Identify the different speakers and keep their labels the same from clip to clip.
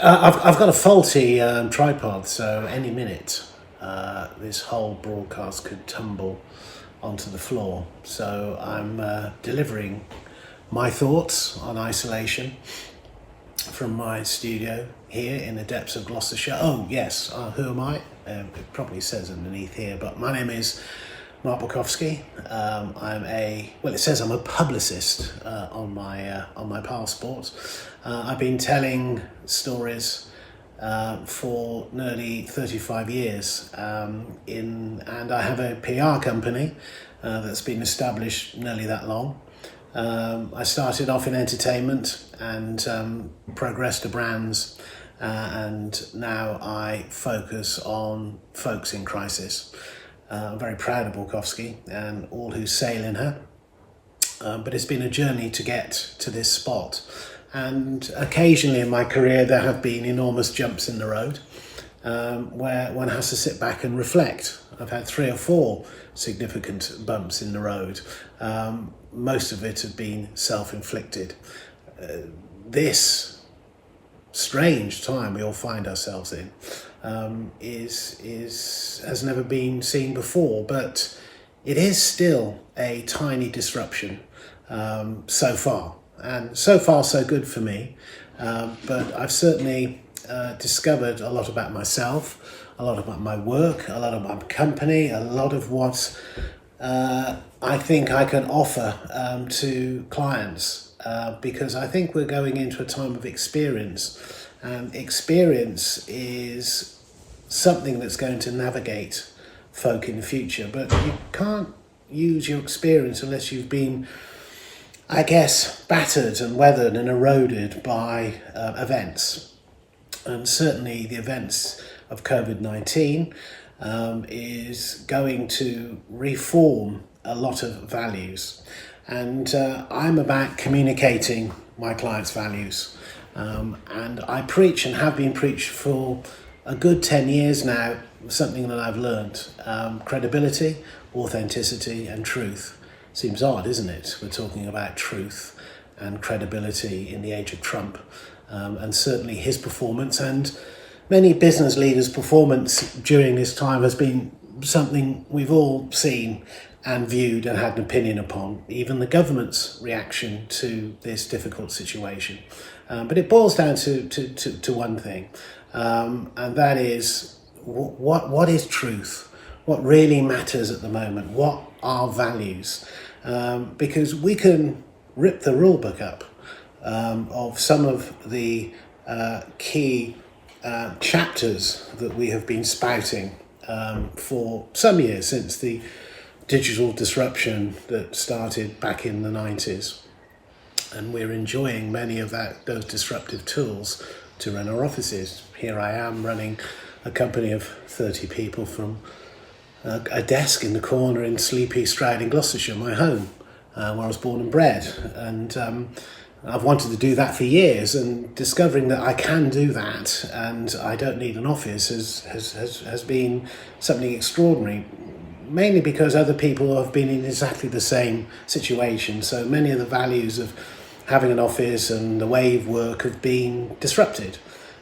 Speaker 1: I've got a faulty tripod, so any minute this whole broadcast could tumble onto the floor. So I'm delivering my thoughts on isolation from my studio here in the depths of Gloucestershire. Oh yes, who am I? It probably says underneath here, but my name is Mark Borkowski. It says I'm a publicist on my passport. I've been telling stories for nearly 35 years, and I have a PR company that's been established nearly that long. I started off in entertainment and progressed to brands, and now I focus on folks in crisis. I'm very proud of Borkowski and all who sail in her, but it's been a journey to get to this spot. And occasionally in my career there have been enormous jumps in the road where one has to sit back and reflect. I've had 3 or 4 significant bumps in the road. Most of it have been self-inflicted. This strange time we all find ourselves in has never been seen before, but it is still a tiny disruption so far. And so far so good for me, but I've certainly discovered a lot about myself, a lot about my work, a lot about my company, a lot of what I think I can offer to clients, because I think we're going into a time of experience, and experience is something that's going to navigate folk in the future, but you can't use your experience unless you've been, I guess, battered and weathered and eroded by events. And certainly the events of COVID-19 is going to reform a lot of values. And I'm about communicating my clients' values. And I preach and have been preached for a good 10 years now, something that I've learned. Credibility, authenticity and truth. Seems odd, isn't it? We're talking about truth and credibility in the age of Trump, and certainly his performance and many business leaders' performance during this time has been something we've all seen and viewed and had an opinion upon, even the government's reaction to this difficult situation. But it boils down to one thing, and that is what is truth? What really matters at the moment? What are values? Because we can rip the rule book up of some of the key chapters that we have been spouting for some years, since the digital disruption that started back in the 90s. And we're enjoying many of those disruptive tools to run our offices. Here I am running a company of 30 people from a desk in the corner in sleepy Stroud in Gloucestershire, my home, where I was born and bred. And I've wanted to do that for years, and discovering that I can do that and I don't need an office has been something extraordinary, mainly because other people have been in exactly the same situation. So many of the values of having an office and the way of work have been disrupted,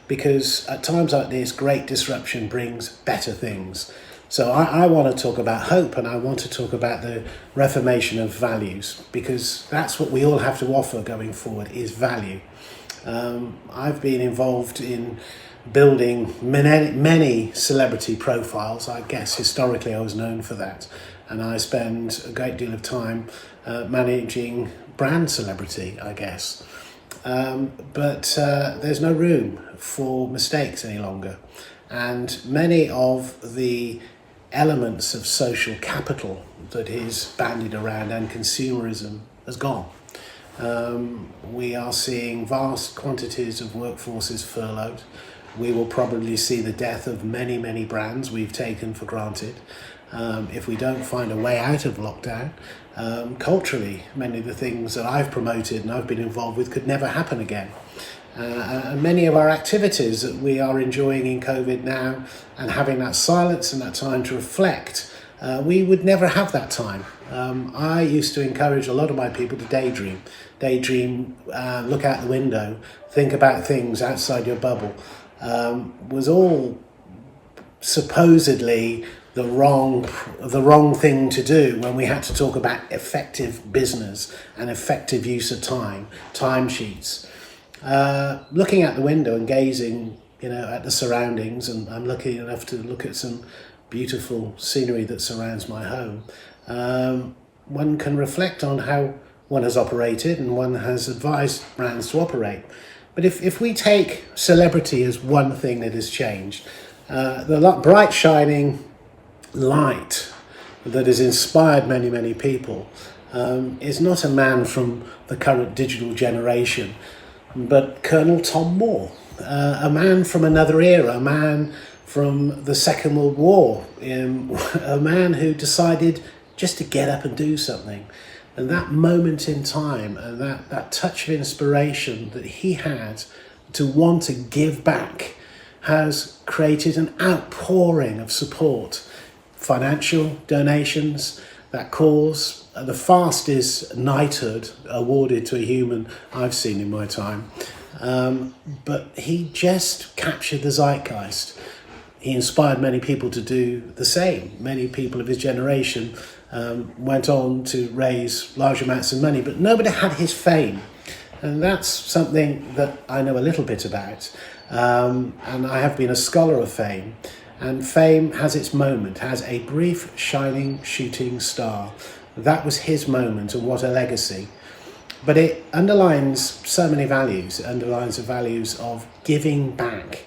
Speaker 1: because at times like this, great disruption brings better things. So I want to talk about hope, and I want to talk about the reformation of values, because that's what we all have to offer going forward, is value. I've been involved in building many celebrity profiles. I guess historically I was known for that. And I spend a great deal of time managing brand celebrity, I guess. But there's no room for mistakes any longer. And many of the elements of social capital that is bandied around and consumerism has gone. We are seeing vast quantities of workforces furloughed. We will probably see the death of many brands we've taken for granted. If we don't find a way out of lockdown, culturally, many of the things that I've promoted and I've been involved with could never happen again. And many of our activities that we are enjoying in COVID now, and having that silence and that time to reflect, we would never have that time I used to encourage a lot of my people to daydream. Daydream, look out the window, think about things outside your bubble. Was all supposedly the wrong thing to do when we had to talk about effective business and effective use of timesheets. Looking out the window and gazing, at the surroundings, and I'm lucky enough to look at some beautiful scenery that surrounds my home. One can reflect on how one has operated and one has advised brands to operate. But if we take celebrity as one thing that has changed, the bright shining light that has inspired many, many people is not a man from the current digital generation, but Colonel Tom Moore, a man from another era, a man from the Second World War, a man who decided just to get up and do something. And that moment in time and that touch of inspiration that he had to want to give back has created an outpouring of support, financial donations, that cause. The fastest knighthood awarded to a human I've seen in my time. But he just captured the zeitgeist. He inspired many people to do the same. Many people of his generation went on to raise large amounts of money, but nobody had his fame. And that's something that I know a little bit about. And I have been a scholar of fame. And fame has its moment, has a brief, shining, shooting star. That was his moment, and what a legacy. But it underlines so many values. It underlines the values of giving back,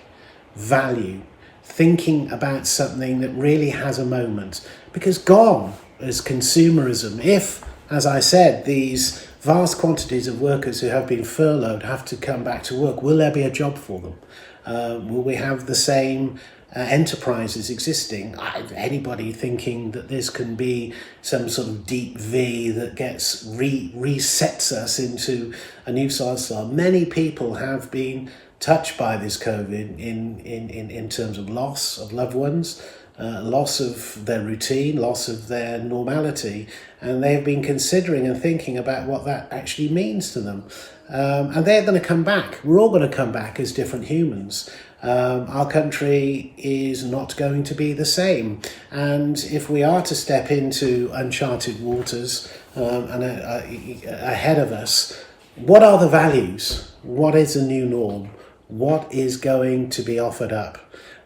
Speaker 1: value, thinking about something that really has a moment. Because gone is consumerism. If, as I said, these vast quantities of workers who have been furloughed have to come back to work, will there be a job for them? Will we have the same enterprises existing? Anybody thinking that this can be some sort of deep V that gets resets us into a new lifestyle? Many people have been touched by this COVID in terms of loss of loved ones, loss of their routine, loss of their normality, and they have been considering and thinking about what that actually means to them. And they're going to come back. We're all going to come back as different humans. Our country is not going to be the same. And if we are to step into uncharted waters and ahead of us, what are the values? What is the new norm? What is going to be offered up?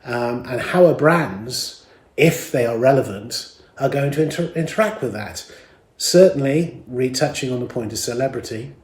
Speaker 1: And how are brands, if they are relevant, are going to interact with that? Certainly, retouching on the point of celebrity,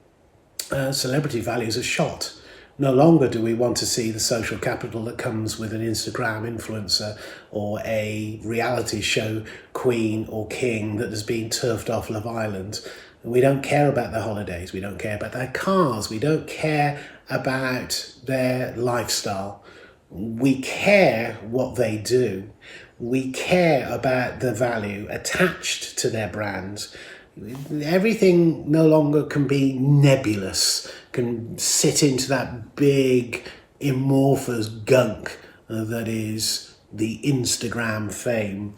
Speaker 1: celebrity values are shot. No longer do we want to see the social capital that comes with an Instagram influencer or a reality show queen or king that has been turfed off Love Island. We don't care about their holidays. We don't care about their cars. We don't care about their lifestyle. We care what they do. We care about the value attached to their brands. Everything no longer can be nebulous, can sit into that big amorphous gunk that is the Instagram fame.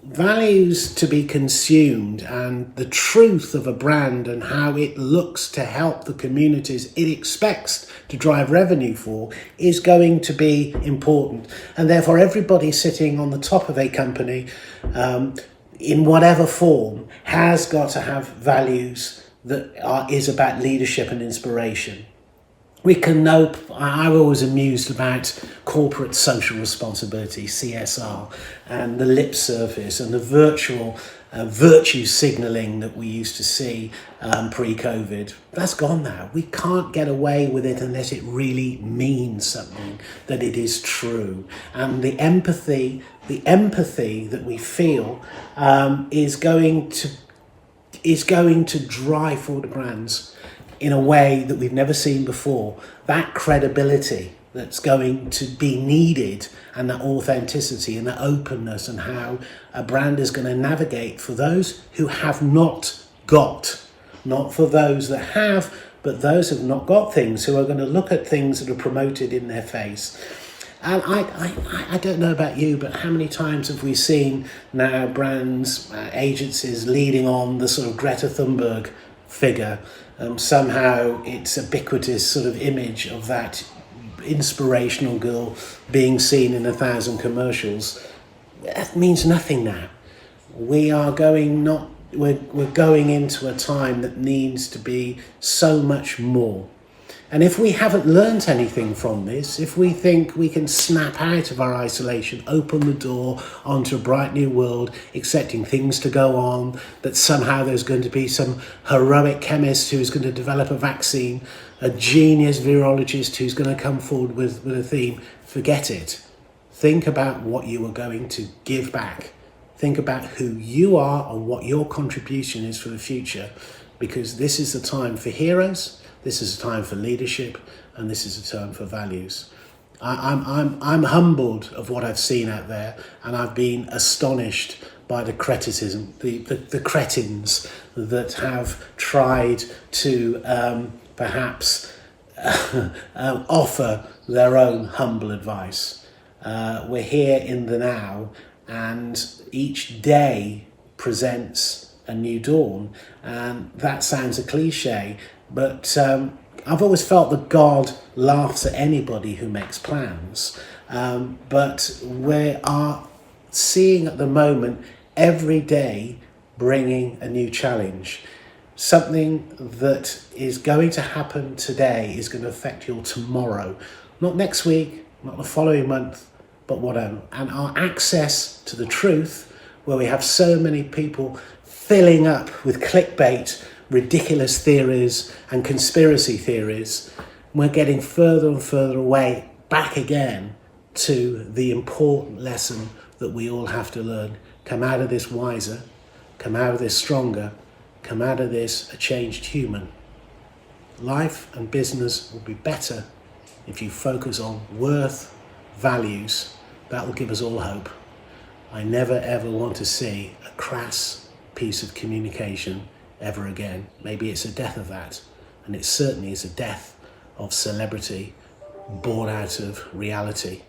Speaker 1: Values to be consumed and the truth of a brand and how it looks to help the communities it expects to drive revenue for is going to be important. And therefore everybody sitting on the top of a company in whatever form has got to have values that is about leadership and inspiration. We can know, I'm always amused about corporate social responsibility, CSR, and the lip service and the virtual virtue signalling that we used to see pre-COVID. That's gone now. We can't get away with it unless it really means something, that it is true. And the empathy that we feel is going to drive forward brands in a way that we've never seen before. That credibility that's going to be needed, and that authenticity and that openness, and how a brand is going to navigate for those who have not got, not for those that have, but those who have not got things, who are going to look at things that are promoted in their face. And I don't know about you, but how many times have we seen now brands, agencies leading on the sort of Greta Thunberg figure? Somehow it's ubiquitous sort of image of that inspirational girl being seen in 1,000 commercials. That means nothing now. We're going into a time that needs to be so much more. And if we haven't learnt anything from this, if we think we can snap out of our isolation, open the door onto a bright new world, expecting things to go on, that somehow there's going to be some heroic chemist who's going to develop a vaccine, a genius virologist who's going to come forward with a theme, forget it. Think about what you are going to give back. Think about who you are and what your contribution is for the future, because this is the time for heroes. This is a time for leadership, and this is a time for values. I'm humbled of what I've seen out there, and I've been astonished by the criticism, the cretins that have tried to perhaps offer their own humble advice. We're here in the now, and each day presents a new dawn, and that sounds a cliche. But I've always felt that God laughs at anybody who makes plans. But we are seeing at the moment every day bringing a new challenge. Something that is going to happen today is going to affect your tomorrow. Not next week, not the following month, but whatever. And our access to the truth, where we have so many people filling up with clickbait, ridiculous theories and conspiracy theories, we're getting further and further away back again to the important lesson that we all have to learn. Come out of this wiser, come out of this stronger, come out of this a changed human. Life and business will be better if you focus on worth, values. That will give us all hope. I never ever want to see a crass piece of communication ever again. Maybe it's a death of that, and it certainly is a death of celebrity born out of reality.